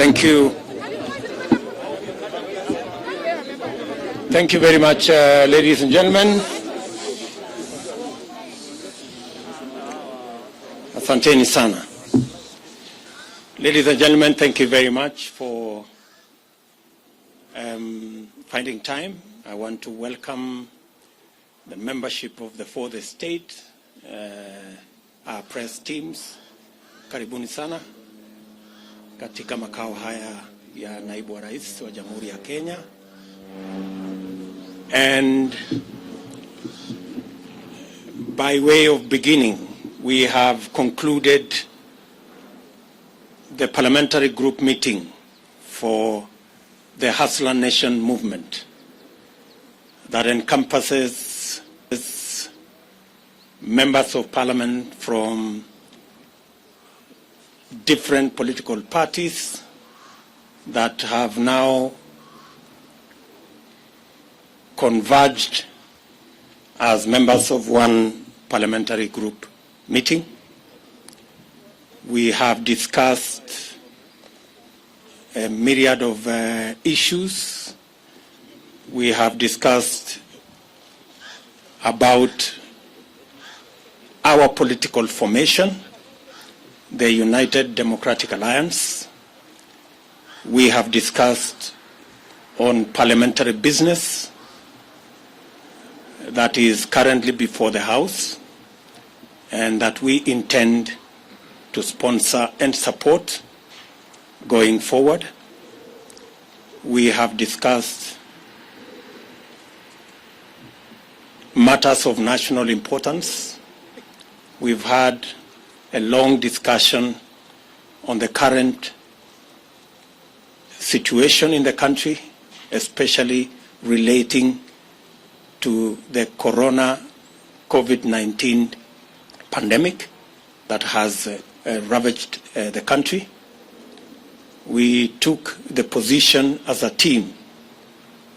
Thank you. Thank you very much, ladies and gentlemen. Asanteni sana. Ladies and gentlemen, thank you very much for finding time. I want to welcome the membership of the fourth estate, our press teams. Karibuni sana katika makao haya ya naibu wa rais wa Jamhuri ya Kenya. And by way of beginning, we have concluded the parliamentary group meeting for the Hustler Nation movement that encompasses members of parliament from different political parties that have now converged as members of one parliamentary group meeting. We have discussed a myriad of issues. We have discussed about our political formation, the United Democratic Alliance. We have discussed on parliamentary business that is currently before the House and that we intend to sponsor and support going forward. We have discussed matters of national importance. We've had a long discussion on the current situation in the country, especially relating to the COVID-19 pandemic that has ravaged the country. We took the position as a team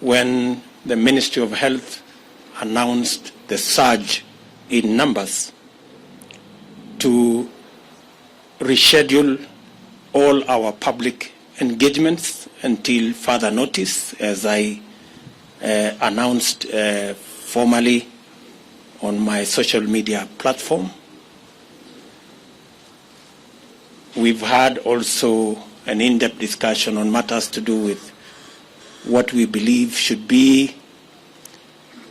when the Ministry of Health announced the surge in numbers to reschedule all our public engagements until further notice, as I announced formally on my social media platform. We've had also an in-depth discussion on matters to do with what we believe should be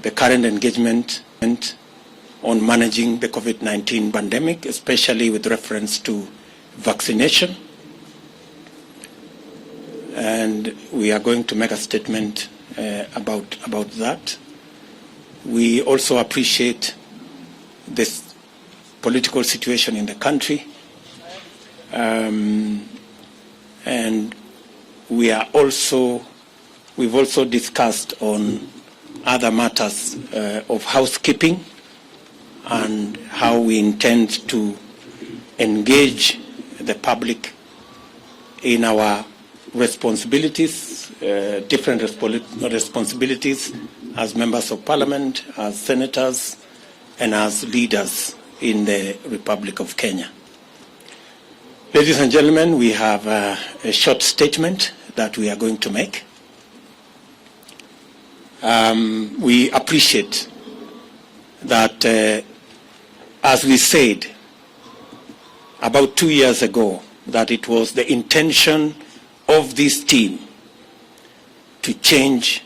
the current engagement on managing the COVID-19 pandemic, especially with reference to vaccination. And we are going to make a statement about that. We also appreciate this political situation in the country. And we've also discussed on other matters of housekeeping and how we intend to engage the public in our responsibilities, different responsibilities as members of parliament, as senators, and as leaders in the Republic of Kenya. Ladies and gentlemen, we have a short statement that we are going to make. We appreciate that, as we said about 2 years ago, that it was the intention of this team to change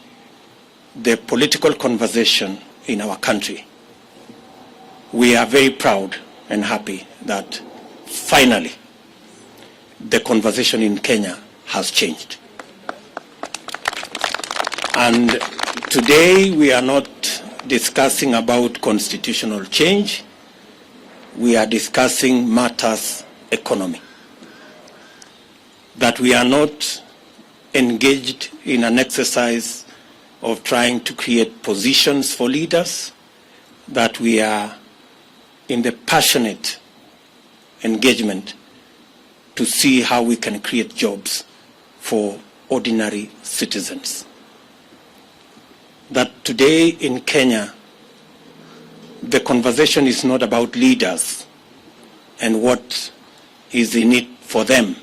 the political conversation in our country. We are very proud and happy that finally the conversation in Kenya has changed. And today we are not discussing about constitutional change. We are discussing matters economy. That we are not engaged in an exercise of trying to create positions for leaders, that we are in the passionate engagement to see how we can create jobs for ordinary citizens. That today in Kenya, the conversation is not about leaders and what is in it for them.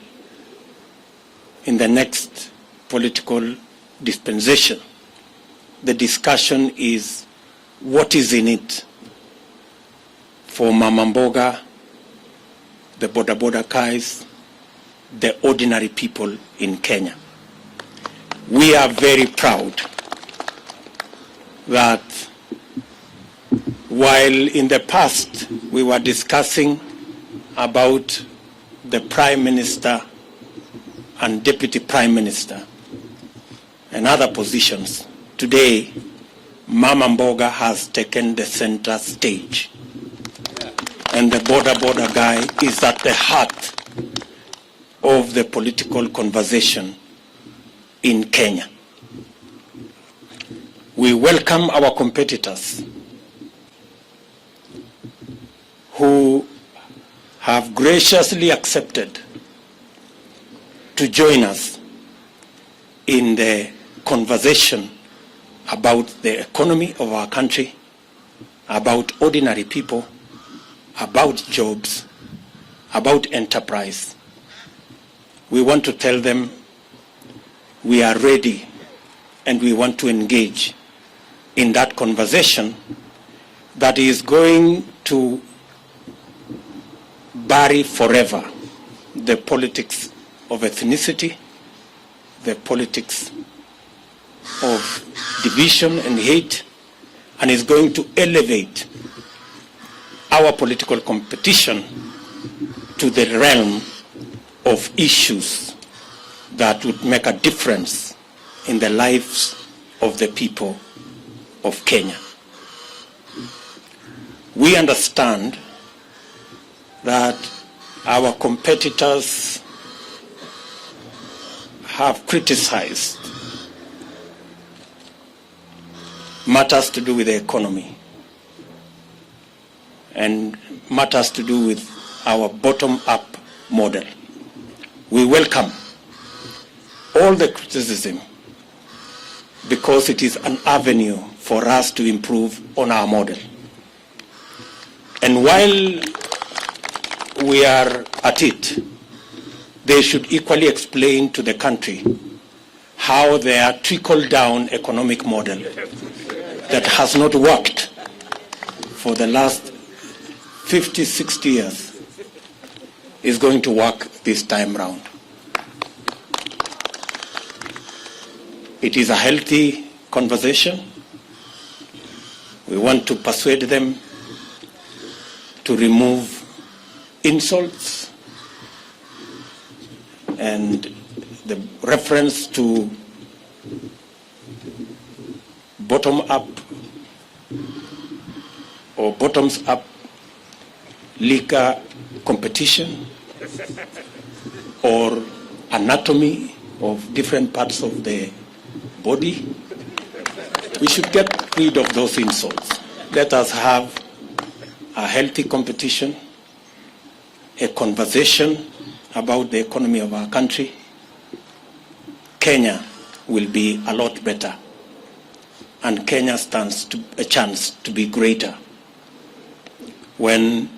in the next political dispensation. The discussion is what is in it for Mama Mboga, the Boda Boda guys, the ordinary people in Kenya. We are very proud that while in the past we were discussing about the Prime Minister and Deputy Prime Minister and other positions, today Mama Mboga has taken the center stage. And the Boda Boda guy is at the heart of the political conversation in Kenya. We welcome our competitors who have graciously accepted to join us in the conversation about the economy of our country, about ordinary people, about jobs, about enterprise. We want to tell them we are ready and we want to engage in that conversation that is going to bury forever the politics of ethnicity, the politics of division and hate, and is going to elevate our political competition to the realm of issues that would make a difference in the lives of the people of Kenya. We understand that our competitors have criticized matters to do with the economy and matters to do with our bottom-up model. We welcome all the criticism because it is an avenue for us to improve on our model. And while we are at it, they should equally explain to the country how their trickle-down economic model that has not worked for the last 50, 60 years is going to work this time round. It is a healthy conversation. We want to persuade them to remove insults and the reference to bottom-up or bottoms-up liquor competition or anatomy of different parts of the body. We should get rid of those insults. Let us have a healthy competition, a conversation about the economy of our country. Kenya will be a lot better, and Kenya stands a chance to be greater when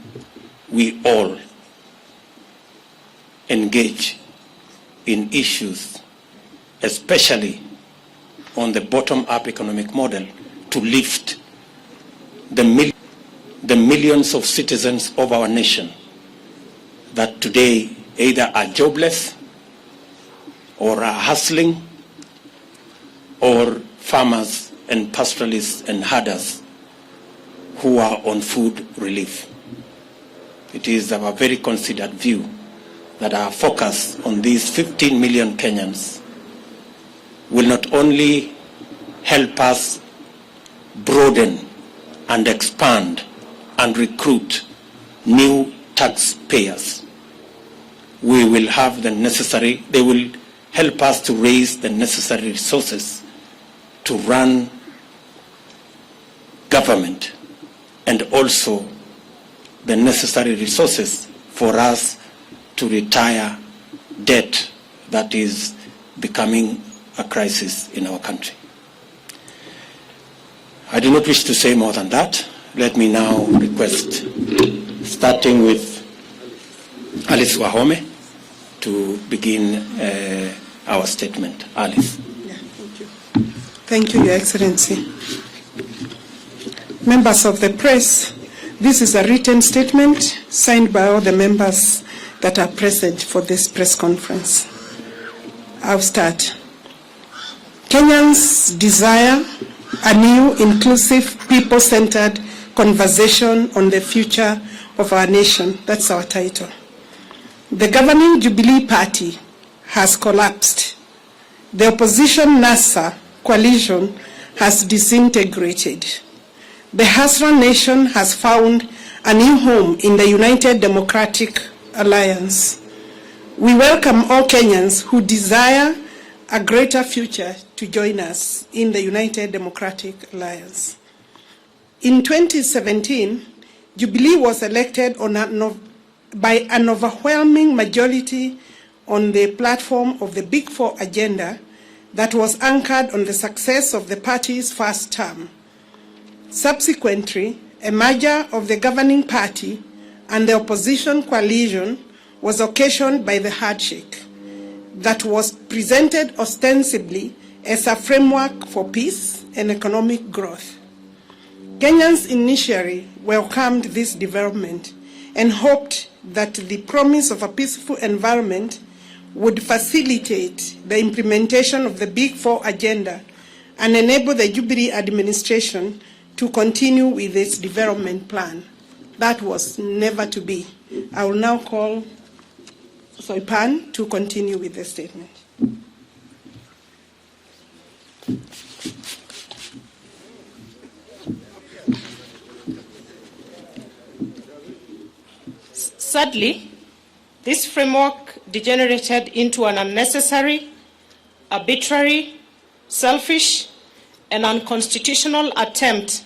we all engage in issues, especially on the bottom-up economic model, to lift the millions of citizens of our nation that today either are jobless or are hustling, or farmers and pastoralists and herders who are on food relief. It is our very considered view that our focus on these 15 million Kenyans will not only help us broaden and expand and recruit new taxpayers. We will have the necessary, they will help us to raise the necessary resources to run government, and also the necessary resources for us to retire debt that is becoming a crisis in our country. I do not wish to say more than that. Let me now request, starting with Alice Wahome, to begin our statement. Alice. Yeah, thank you. Thank you, Your Excellency. Members of the press, this is a written statement signed by all the members that are present for this press conference. I'll start. Kenyans desire a new, inclusive, people-centered conversation on the future of our nation. That's our title. The governing Jubilee Party has collapsed. The opposition NASA coalition has disintegrated. The Hasra nation has found a new home in the United Democratic Alliance. We welcome all Kenyans who desire a greater future to join us in the United Democratic Alliance. In 2017, Jubilee was elected by an overwhelming majority on the platform of the Big Four agenda that was anchored on the success of the party's first term. Subsequently, a merger of the governing party and the opposition coalition was occasioned by the handshake that was presented ostensibly as a framework for peace and economic growth. Kenyans initially welcomed this development and hoped that the promise of a peaceful environment would facilitate the implementation of the Big Four agenda and enable the Jubilee administration to continue with its development plan. That was never to be. I will now call Soipan to continue with the statement. Sadly, this framework degenerated into an unnecessary, arbitrary, selfish, and unconstitutional attempt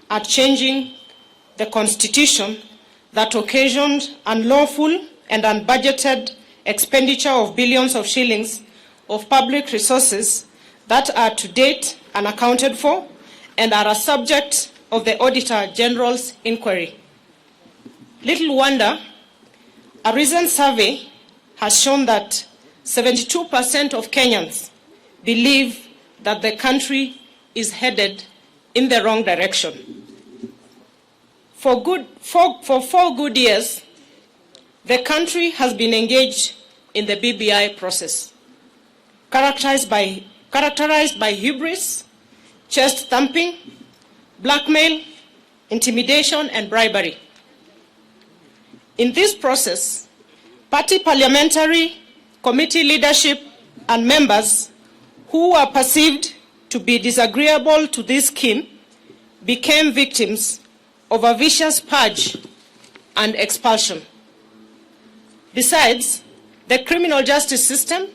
at changing the Constitution that occasioned unlawful and unbudgeted expenditure of billions of shillings of public resources that are to date unaccounted for and are a subject of the Auditor General's inquiry. Little wonder, a recent survey has shown that 72% of Kenyans believe that the country is headed in the wrong direction. For 4 good years, the country has been engaged in the BBI process, characterized by hubris, chest thumping, blackmail, intimidation, and bribery. In this process, party parliamentary committee leadership and members who were perceived to be disagreeable to this scheme became victims of a vicious purge and expulsion. Besides, the criminal justice system,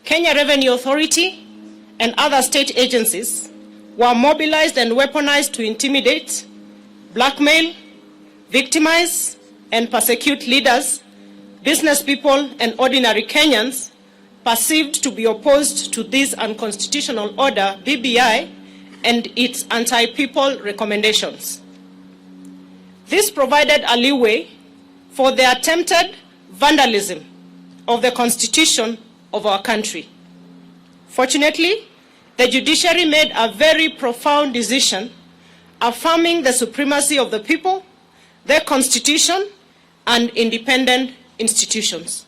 Kenya Revenue Authority, and other state agencies were mobilized and weaponized to intimidate, blackmail, victimize, and persecute leaders, business people, and ordinary Kenyans perceived to be opposed to this unconstitutional order, BBI, and its anti-people recommendations. This provided a leeway for the attempted vandalism of the Constitution of our country. Fortunately, the judiciary made a very profound decision affirming the supremacy of the people, their Constitution, and independent institutions.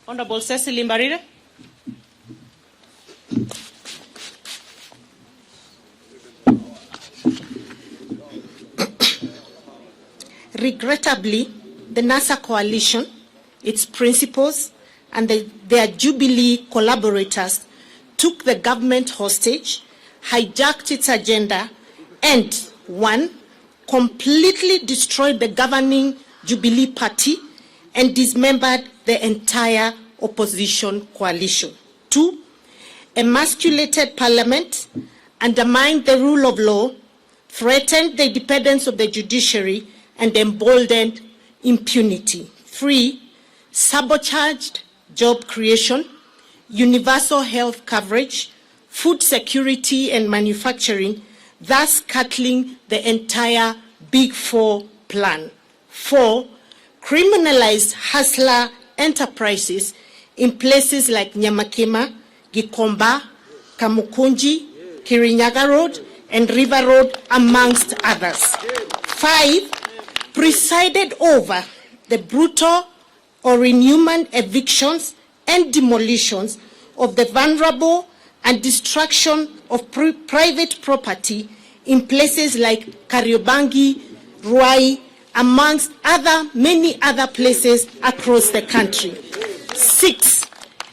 Honorable Cecily Mbarire. Regrettably, the NASA coalition, its principals, and their Jubilee collaborators took the government hostage, hijacked its agenda, and, one, completely destroyed the governing Jubilee Party and dismembered the entire opposition coalition. Two, emasculated Parliament, undermined the rule of law, threatened the independence of the judiciary, and emboldened impunity. Three, sabotaged job creation, universal health coverage, food security and manufacturing, thus cutting the entire Big Four plan. Four, criminalized hustler enterprises in places like Nyamakima, Gikomba, Kamukunji, Kirinyaga Road, and River Road, amongst others. 5, presided over the brutal or inhuman evictions and demolitions of the vulnerable and destruction of private property in places like Kariobangi, Ruai, amongst many other places across the country. 6,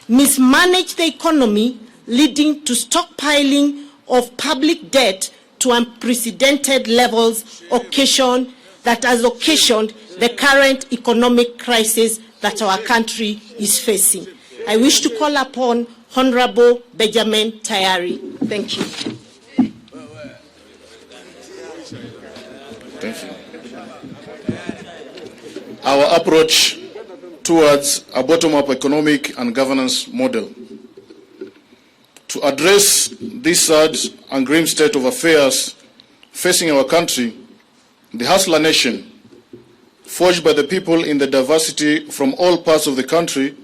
mismanaged the economy, leading to stockpiling of public debt to unprecedented levels that has occasioned the current economic crisis that our country is facing. I wish to call upon Honorable Benjamin Tayari. Thank you. Thank you. Our approach towards a bottom-up economic and governance model. To address this sad and grim state of affairs facing our country, the Hustler Nation, forged by the people in the diversity from all parts of the country,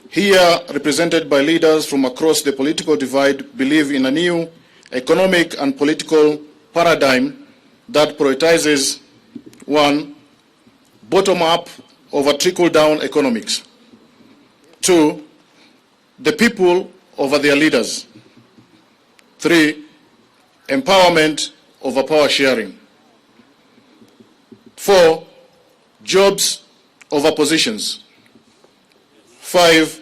here represented by leaders from across the political divide, believe in a new economic and political paradigm that prioritizes 1, bottom-up over trickle-down economics. 2, the people over their leaders. 3, empowerment over power sharing. 4, jobs over positions. 5,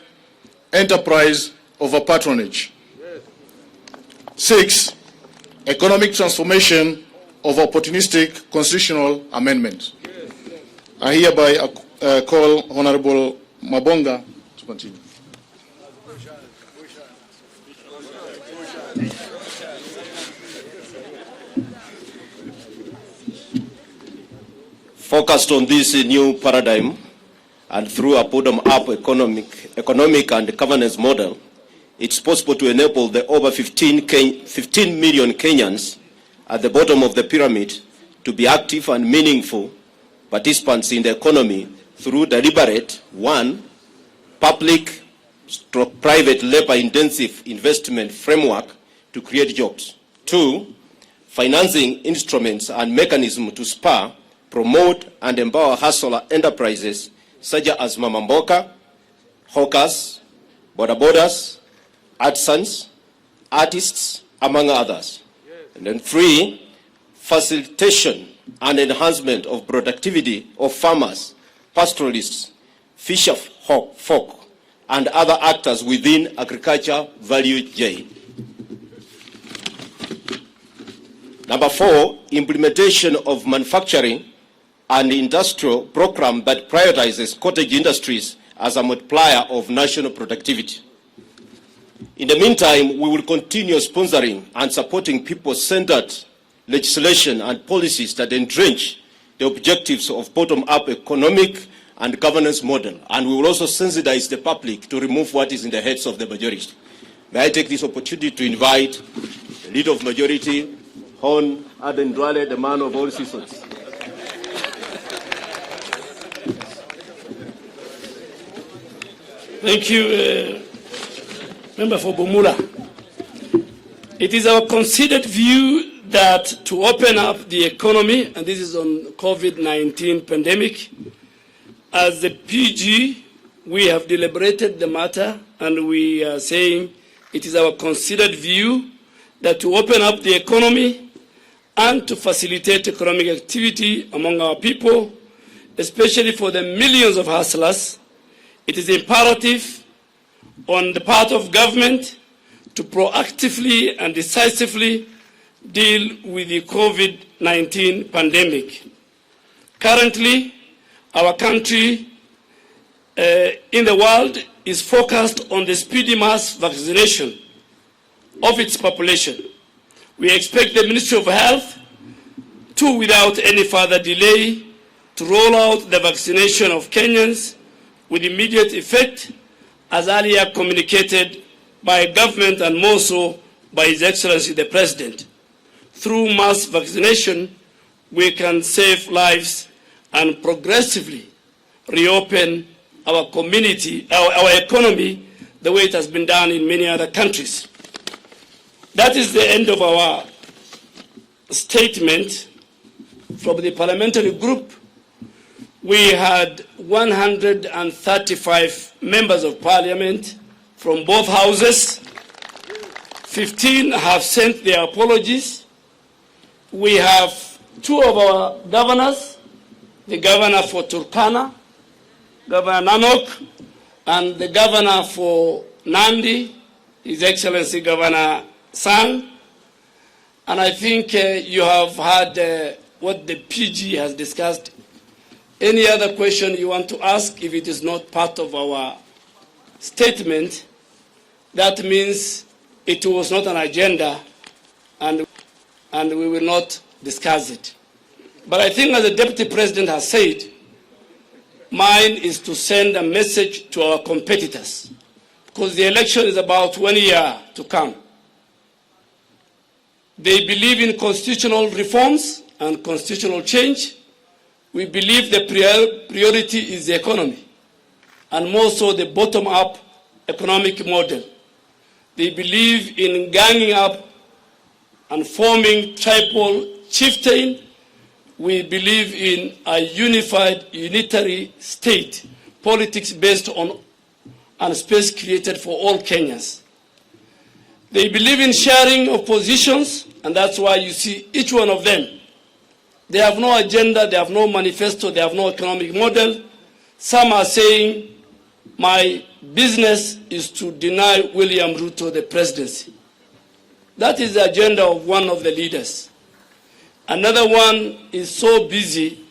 enterprise over patronage. 6, economic transformation over opportunistic constitutional amendment. I hereby call Honorable Mabonga to continue. Focused on this new paradigm and through a bottom-up economic and governance model, it's possible to enable the over 15 million Kenyans at the bottom of the pyramid to be active and meaningful participants in the economy through deliberate, 1, public/private labor-intensive investment framework to create jobs. 2, financing instruments and mechanisms to spur, promote, and empower hustler enterprises such as Mama Mboka, hawkers, bodabodas, artisans, artists, among others. And then 3, facilitation and enhancement of productivity of farmers, pastoralists, fisher folk, and other actors within agriculture value chain. Number 4, implementation of manufacturing and industrial program that prioritizes cottage industries as a multiplier of national productivity. In the meantime, we will continue sponsoring and supporting people-centered legislation and policies that entrench the objectives of bottom-up economic and governance model. And we will also sensitize the public to remove what is in the heads of the majority. May I take this opportunity to invite the leader of majority, Hon Aden Duale, the man of all seasons. Thank you, Member for Bumula. It is our considered view that to open up the economy, and this is on COVID-19 pandemic, as the PG, we have deliberated the matter, and we are saying it is our considered view that to open up the economy and to facilitate economic activity among our people, especially for the millions of hustlers, it is imperative on the part of government to proactively and decisively deal with the COVID-19 pandemic. Currently, our country in the world is focused on the speedy mass vaccination of its population. We expect the Ministry of Health to, without any further delay, to roll out the vaccination of Kenyans with immediate effect, as earlier communicated by government and more so by His Excellency the President. Through mass vaccination, we can save lives and progressively reopen our community, our economy, the way it has been done in many other countries. That is the end of our statement from the parliamentary group. We had 135 members of parliament from both houses. 15 have sent their apologies. We have 2 of our governors, the governor for Turkana, Governor Nanok, and the governor for Nandi, His Excellency Governor Sang. And I think you have heard what the PG has discussed. Any other question you want to ask, if it is not part of our statement, that means it was not an agenda and we will not discuss it. But I think, as the Deputy President has said, mine is to send a message to our competitors, because the election is about 1 year to come. They believe in constitutional reforms and constitutional change. We believe the priority is the economy, and more so the bottom-up economic model. They believe in ganging up and forming tribal chieftain. We believe in a unified, unitary state, politics based on and space created for all Kenyans. They believe in sharing of positions, and that's why you see each one of them. They have no agenda, they have no manifesto, they have no economic model. Some are saying, my business is to deny William Ruto the presidency. That is the agenda of one of the leaders. Another one is so busy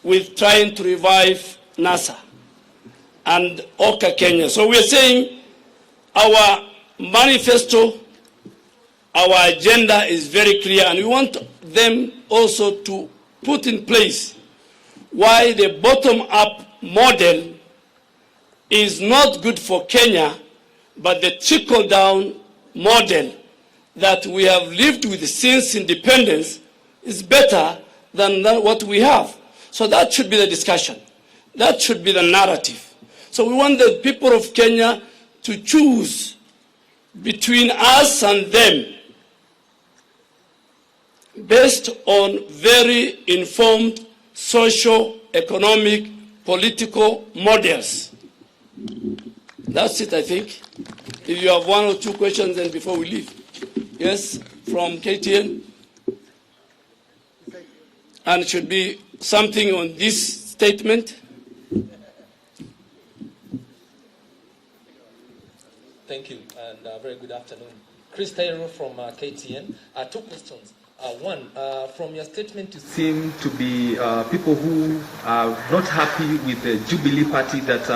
with trying to revive NASA and Oka Kenya. So we are saying our manifesto, our agenda is very clear, and we want them also to put in place why the bottom-up model is not good for Kenya, but the trickle-down model that we have lived with since independence is better than what we have. So that should be the discussion. That should be the narrative. So we want the people of Kenya to choose between us and them based on very informed social, economic, political models. That's it, I think. If you have 1 or 2 questions, then before we leave. Yes, from KTN. And it should be something on this statement. Thank you, and very good afternoon. Chris Taylor from KTN. 2 questions. One, from your statement, you seem to be people who are not happy with the Jubilee Party that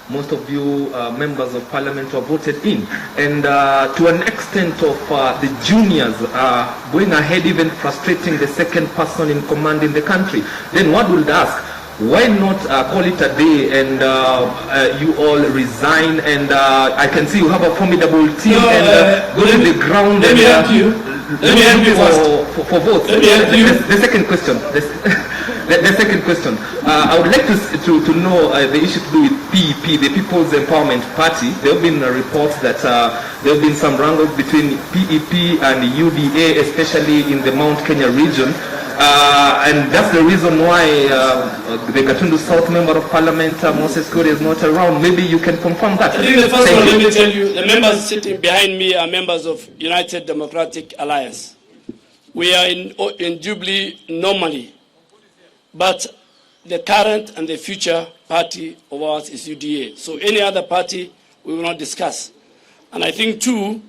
most of you members of parliament have voted in. And to an extent of the juniors going ahead, even frustrating the second person in command in the country. Then one would ask, why not call it a day and you all resign, and I can see you have a formidable team, and go to the ground. Let me help you. Let me help you for votes. The second question. The second question. I would like to know the issue to do with PEP, the People's Empowerment Party. There have been reports that there have been some wrangles between PEP and UDA, especially in the Mount Kenya region. And that's the reason why the Gatundu South Member of Parliament, Moses Kuri, is not around. Maybe you can confirm that. I think the first one, let me tell you, the members sitting behind me are members of United Democratic Alliance. We are in Jubilee normally, but the current and the future party of ours is UDA. So any other party we will not discuss. And I think, too,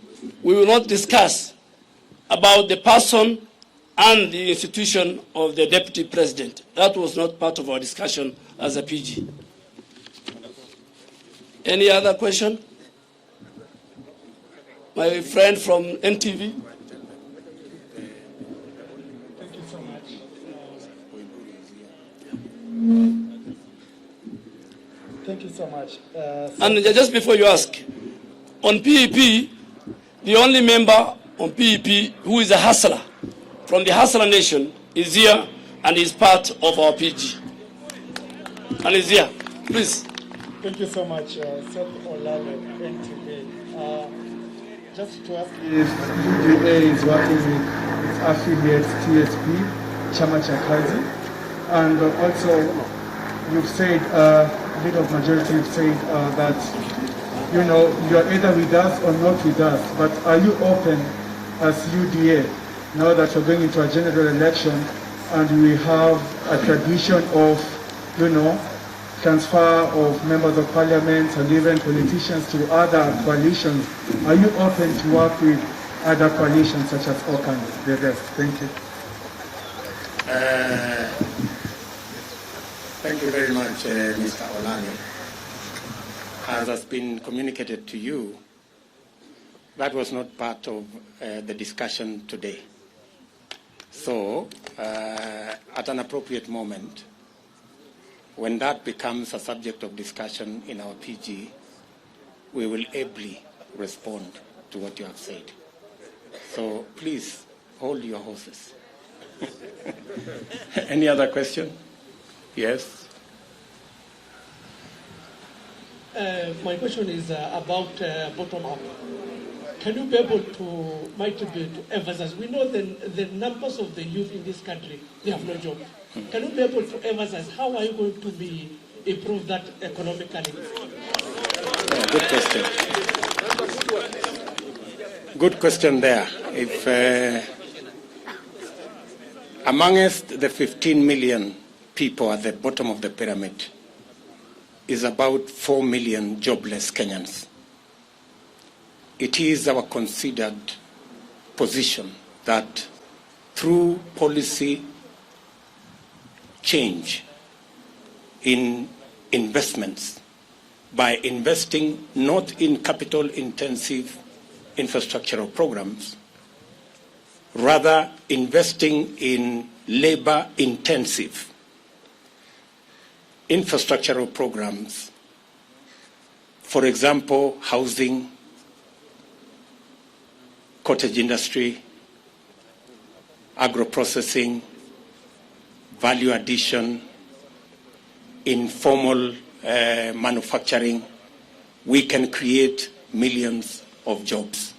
we will not discuss about the person and the institution of the Deputy President. That was not part of our discussion as a PG. Any other question? My friend from NTV. Thank you so much. Thank you so much. And just before you ask, on PEP, the only member on PEP who is a hustler from the Hustler Nation is here and is part of our PG. And is here. Please. Thank you so much, Seth Olale, NTV. Just to ask if UDA is working with its affiliates TSP, Chama cha Kazi, and also you've said, bit of majority have said that, you know, you're either with us or not with us, but are you open as UDA, now that we're going into a general election and we have a tradition of, you know, transfer of members of parliament and even politicians to other coalitions? Are you open to work with other coalitions such as OCAN, the rest? Thank you. Thank you very much, Mr. Olani. As has been communicated to you, that was not part of the discussion today. So, at an appropriate moment, when that becomes a subject of discussion in our PG, we will ably respond to what you have said. So please hold your horses. Any other question? Yes. My question is about bottom up. Can you be able to emphasize? We know the numbers of the youth in this country, they have no job. Can you be able to emphasize how are you going to improve that economically? Yeah, good question. Good question there. If amongst the 15 million people at the bottom of the pyramid is about 4 million jobless Kenyans, it is our considered position that through policy change in investments, by investing not in capital-intensive infrastructural programs, rather investing in labor-intensive infrastructural programs, for example, housing, cottage industry, agro-processing, value addition, informal manufacturing, we can create millions of jobs.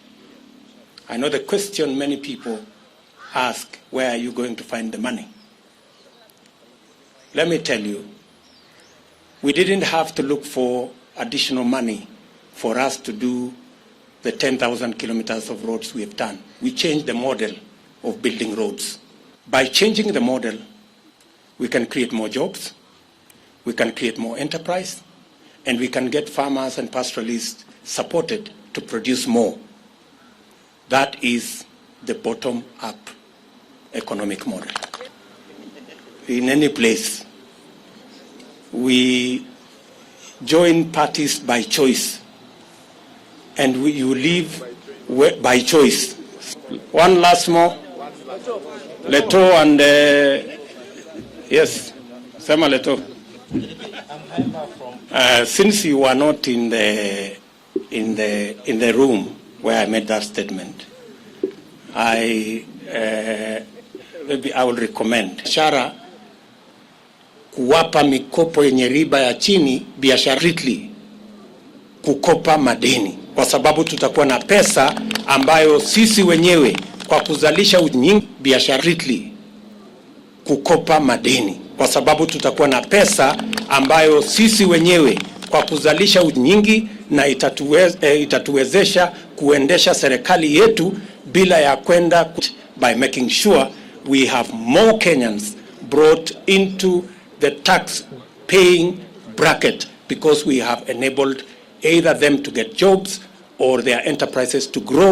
I know the question many people ask, where are you going to find the money? Let me tell you, we didn't have to look for additional money for us to do the 10,000 kilometers of roads we have done. We changed the model of building roads. By changing the model, we can create more jobs, we can create more enterprise, and we can get farmers and pastoralists supported to produce more. That is the bottom-up economic model. In any place, we join parties by choice, and you live by choice. One last more. Leto and yes, Sema Leto. Since you were not in the room where I made that statement, maybe I will recommend biashara kuwapa mikopo yenye riba ya chini, biashara kukopa madeni, kwa sababu tutakuwa na pesa ambayo sisi wenyewe kwa kuzalisha nyingi, biashara kukopa madeni, kwa sababu tutakuwa na pesa ambayo sisi wenyewe kwa kuzalisha nyingi, na itatuwezesha kuendesha serikali yetu bila ya kwenda, by making sure we have more Kenyans brought into the tax paying bracket, because we have enabled either them to get jobs or their enterprises to grow.